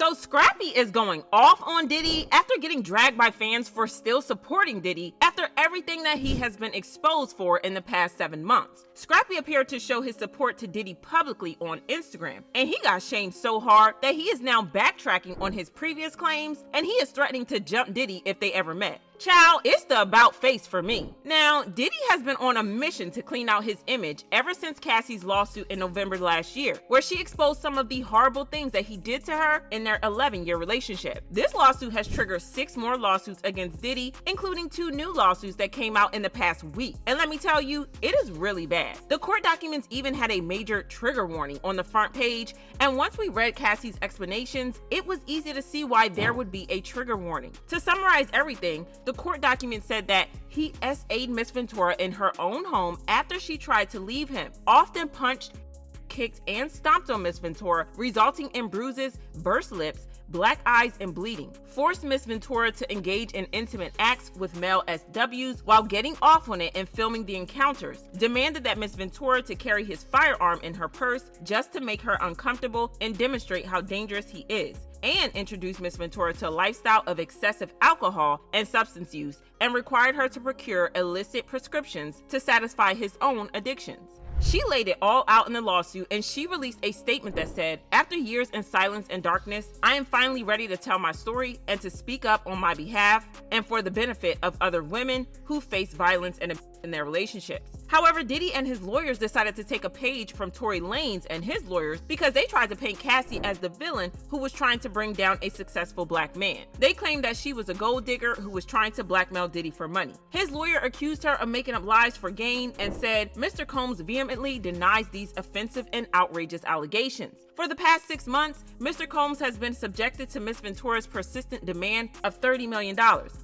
So Scrappy is going off on Diddy after getting dragged by fans for still supporting Diddy after everything that he has been exposed for in the past 7 months. Scrappy appeared to show his support to Diddy publicly on Instagram, and he got shamed so hard that he is now backtracking on his previous claims, and he is threatening to jump Diddy if they ever met. Child, it's the about face for me. Now, Diddy has been on a mission to clean out his image ever since Cassie's lawsuit in November last year, where she exposed some of the horrible things that he did to her in their 11-year relationship. This lawsuit has triggered 6 more lawsuits against Diddy, including 2 new lawsuits that came out in the past week. And let me tell you, it is really bad. The court documents even had a major trigger warning on the front page, and once we read Cassie's explanations, it was easy to see why there would be a trigger warning. To summarize everything, the court document said that he SA'd Miss Ventura in her own home after she tried to leave him, often punched, kicked, and stomped on Miss Ventura, resulting in bruises, burst lips, black eyes, and bleeding. Forced Miss Ventura to engage in intimate acts with male SWs while getting off on it and filming the encounters. Demanded that Miss Ventura to carry his firearm in her purse just to make her uncomfortable and demonstrate how dangerous he is. And introduced Miss Ventura to a lifestyle of excessive alcohol and substance use, and required her to procure illicit prescriptions to satisfy his own addictions. She laid it all out in the lawsuit, and she released a statement that said, "After years in silence and darkness, I am finally ready to tell my story and to speak up on my behalf and for the benefit of other women who face violence and abuse in their relationships." However, Diddy and his lawyers decided to take a page from Tory Lanez and his lawyers because they tried to paint Cassie as the villain who was trying to bring down a successful black man. They claimed that she was a gold digger who was trying to blackmail Diddy for money. His lawyer accused her of making up lies for gain and said Mr. Combs vehemently denies these offensive and outrageous allegations. For the past 6 months, Mr. Combs has been subjected to Miss Ventura's persistent demand of $30 million,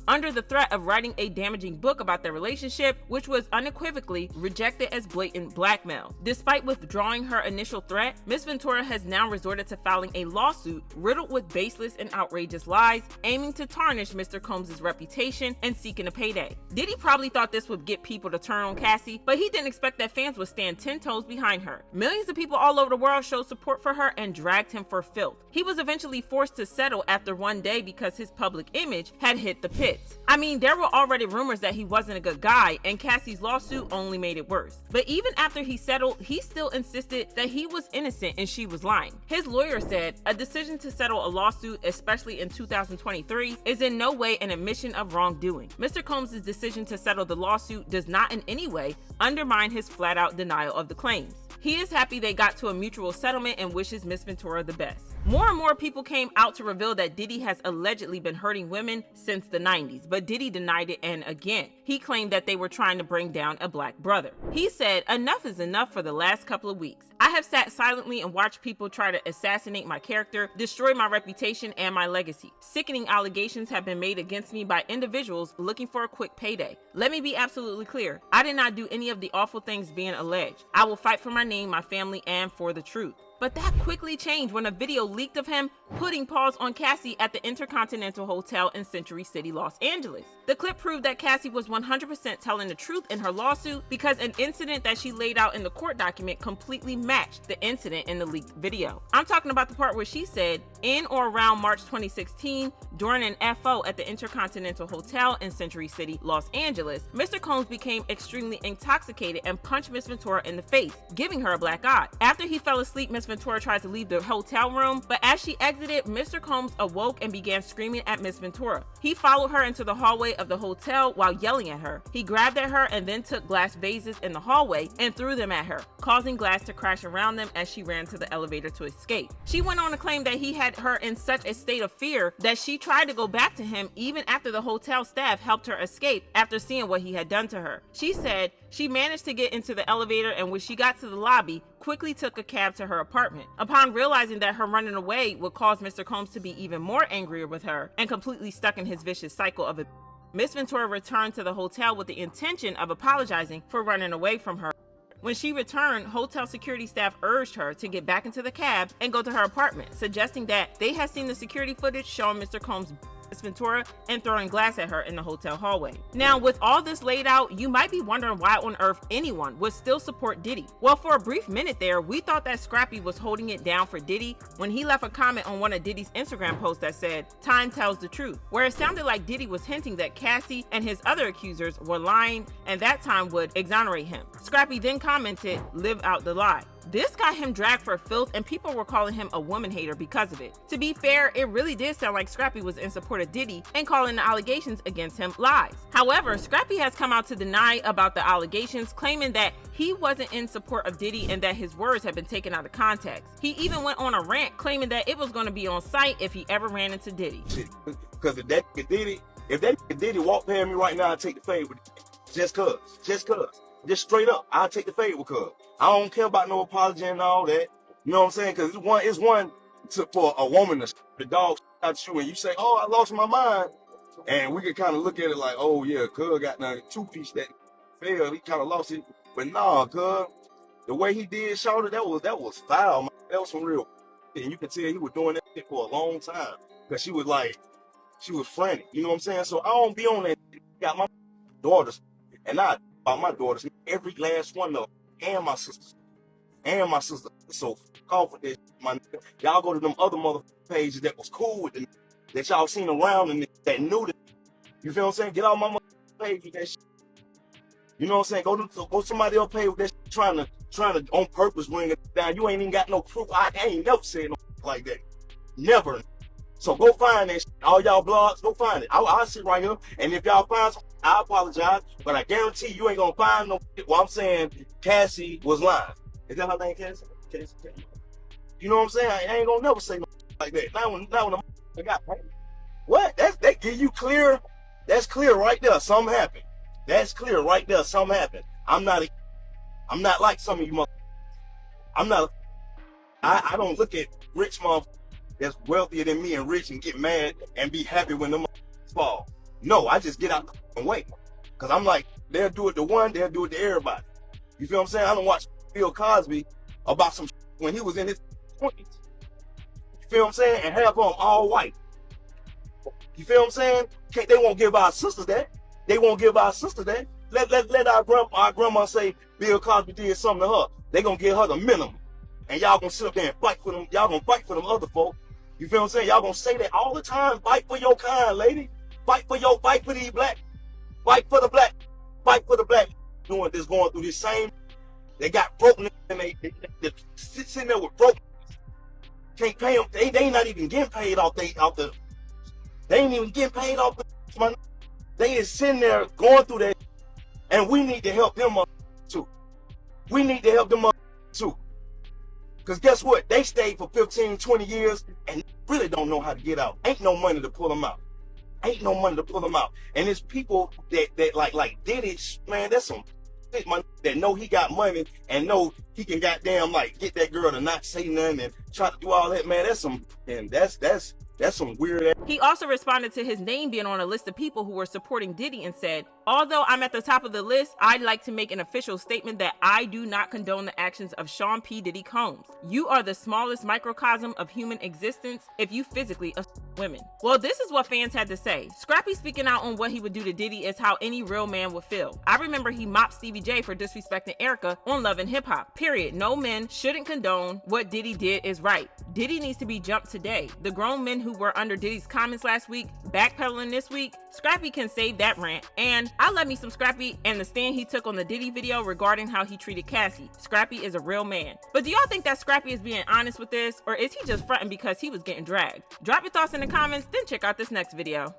under the threat of writing a damaging book about their relationship, which was unequivocally rejected as blatant blackmail. Despite withdrawing her initial threat, Miss Ventura has now resorted to filing a lawsuit riddled with baseless and outrageous lies, aiming to tarnish Mr. Combs' reputation and seeking a payday. Diddy probably thought this would get people to turn on Cassie, but he didn't expect that fans would stand 10 toes behind her. Millions of people all over the world showed support for her and dragged him for filth. He was eventually forced to settle after one day because his public image had hit the pits. I mean, there were already rumors that he wasn't a good guy, and Cassie's lawsuit only made it worse. But even after he settled, he still insisted that he was innocent and she was lying. His lawyer said, "A decision to settle a lawsuit, especially in 2023, is in no way an admission of wrongdoing. Mr. Combs' decision to settle the lawsuit does not in any way undermine his flat-out denial of the claims. He is happy they got to a mutual settlement and wishes Miss Ventura the best." More and more people came out to reveal that Diddy has allegedly been hurting women since the 90s, but Diddy denied it, and again, he claimed that they were trying to bring down a black brother. He said, "Enough is enough for the last couple of weeks. I have sat silently and watched people try to assassinate my character, destroy my reputation and my legacy. Sickening allegations have been made against me by individuals looking for a quick payday. Let me be absolutely clear. I did not do any of the awful things being alleged. I will fight for my name, my family, and for the truth." But that quickly changed when a video leaked of him putting paws on Cassie at the Intercontinental Hotel in Century City, Los Angeles. The clip proved that Cassie was 100% telling the truth in her lawsuit because an incident that she laid out in the court document completely matched the incident in the leaked video. I'm talking about the part where she said, "In or around March 2016, during an FO at the Intercontinental Hotel in Century City, Los Angeles, Mr. Combs became extremely intoxicated and punched Miss Ventura in the face, giving her a black eye. After he fell asleep, Miss Ventura tried to leave the hotel room, but as she exited, Mr. Combs awoke and began screaming at Miss Ventura. He followed her into the hallway of the hotel while yelling at her. He grabbed at her and then took glass vases in the hallway and threw them at her, causing glass to crash around them as she ran to the elevator to escape." She went on to claim that he had her in such a state of fear that she tried to go back to him even after the hotel staff helped her escape after seeing what he had done to her. She said she managed to get into the elevator, and when she got to the lobby, quickly took a cab to her apartment. Upon realizing that her running away would cause Mr. Combs to be even more angrier with her and completely stuck in his vicious cycle of abuse, Miss Ventura returned to the hotel with the intention of apologizing for running away from her. When she returned, hotel security staff urged her to get back into the cab and go to her apartment, suggesting that they had seen the security footage showing Mr. Combs Ventura and throwing glass at her in the hotel hallway. Now, with all this laid out, you might be wondering why on earth anyone would still support Diddy. Well, for a brief minute there, we thought that Scrappy was holding it down for Diddy when he left a comment on one of Diddy's Instagram posts that said, "Time tells the truth," where it sounded like Diddy was hinting that Cassie and his other accusers were lying and that time would exonerate him. Scrappy then commented, "Live out the lie." This got him dragged for filth and people were calling him a woman hater because of it. To be fair, it really did sound like Scrappy was in support of Diddy and calling the allegations against him lies. However, Scrappy has come out to deny about the allegations, claiming that he wasn't in support of Diddy and that his words had been taken out of context. He even went on a rant claiming that it was going to be on site if he ever ran into Diddy. Because if that Diddy walked past me right now, I'd take the fade with just cuz. Just straight up, I'll take the fade with cuz. I don't care about no apology and all that. You know what I'm saying? Because it's one for a woman to the dog at you and you say, "Oh, I lost my mind," and we can kind of look at it like, "Oh yeah, cuz got that two-piece that failed. He kind of lost it." But nah, cuz the way he did shout that was foul, man. That was some real. And you can tell he was doing that shit for a long time because she was frantic. You know what I'm saying? So I don't be on that. Got my daughters, and I about my daughters, every last one of them, and my sisters. So fuck off with this, my nigga. Y'all go to them other mother pages that was cool with them, that y'all seen around and that knew that. You feel what I'm saying? Get out my mother page with that shit. You know what I'm saying? Go somebody else page with that shit, trying to on purpose bring it down. You ain't even got no proof. I ain't never said no like that. Never. So go find that shit. All y'all blogs, go find it. I'll sit right here, and if y'all find something, I apologize, but I guarantee you ain't gonna find no shit while I'm saying Cassie was lying. Is that her name, Cassie? Cassie. You know what I'm saying? I ain't gonna never say no like that. Not when I got paid. What? That give you clear. That's clear right there. Something happened. That's clear right there. Something happened. I'm not like some of you motherfuckers. I don't look at rich motherfuckers that's wealthier than me and rich and get mad and be happy when them motherfuckers fall. No, I just get out and wait. Because I'm like, they'll do it to one, they'll do it to everybody. You feel what I'm saying? I don't watch Bill Cosby about some when he was in his 20s. You feel what I'm saying? And half of them all white. You feel what I'm saying? They won't give our sisters that. Let our grandma say Bill Cosby did something to her. They gonna give her the minimum. And y'all gonna sit up there and fight for them. Y'all gonna fight for them other folk. You feel what I'm saying? Y'all gonna say that all the time. Fight for your kind, lady. Fight for these black. Fight for the black. Going through this same. They got broken and they sitting there with broken. Can't pay them. They ain't not even getting paid off the. They ain't even getting paid off the. They is sitting there going through that, and we need to help them up too. Because guess what? They stayed for 15, 20 years and really don't know how to get out. Ain't no money to pull them out. And it's people that like Diddy, man, that's some shit, man, that know he got money and know he can goddamn like get that girl to not say nothing and try to do all that, man. That's some weird. He also responded to his name being on a list of people who were supporting Diddy and said, "Although I'm at the top of the list, I'd like to make an official statement that I do not condone the actions of Sean P. Diddy Combs. You are the smallest microcosm of human existence if you physically assault women." Well, this is what fans had to say. Scrappy speaking out on what he would do to Diddy is how any real man would feel. I remember he mopped Stevie J for disrespecting Erica on Love and Hip Hop. Period. No men shouldn't condone what Diddy did is right. Diddy needs to be jumped today. The grown men who were under Diddy's comments last week, backpedaling this week, Scrappy can save that rant. And I love me some Scrappy and the stand he took on the Diddy video regarding how he treated Cassie. Scrappy is a real man. But do y'all think that Scrappy is being honest with this, or is he just fronting because he was getting dragged? Drop your thoughts in the comments, then check out this next video.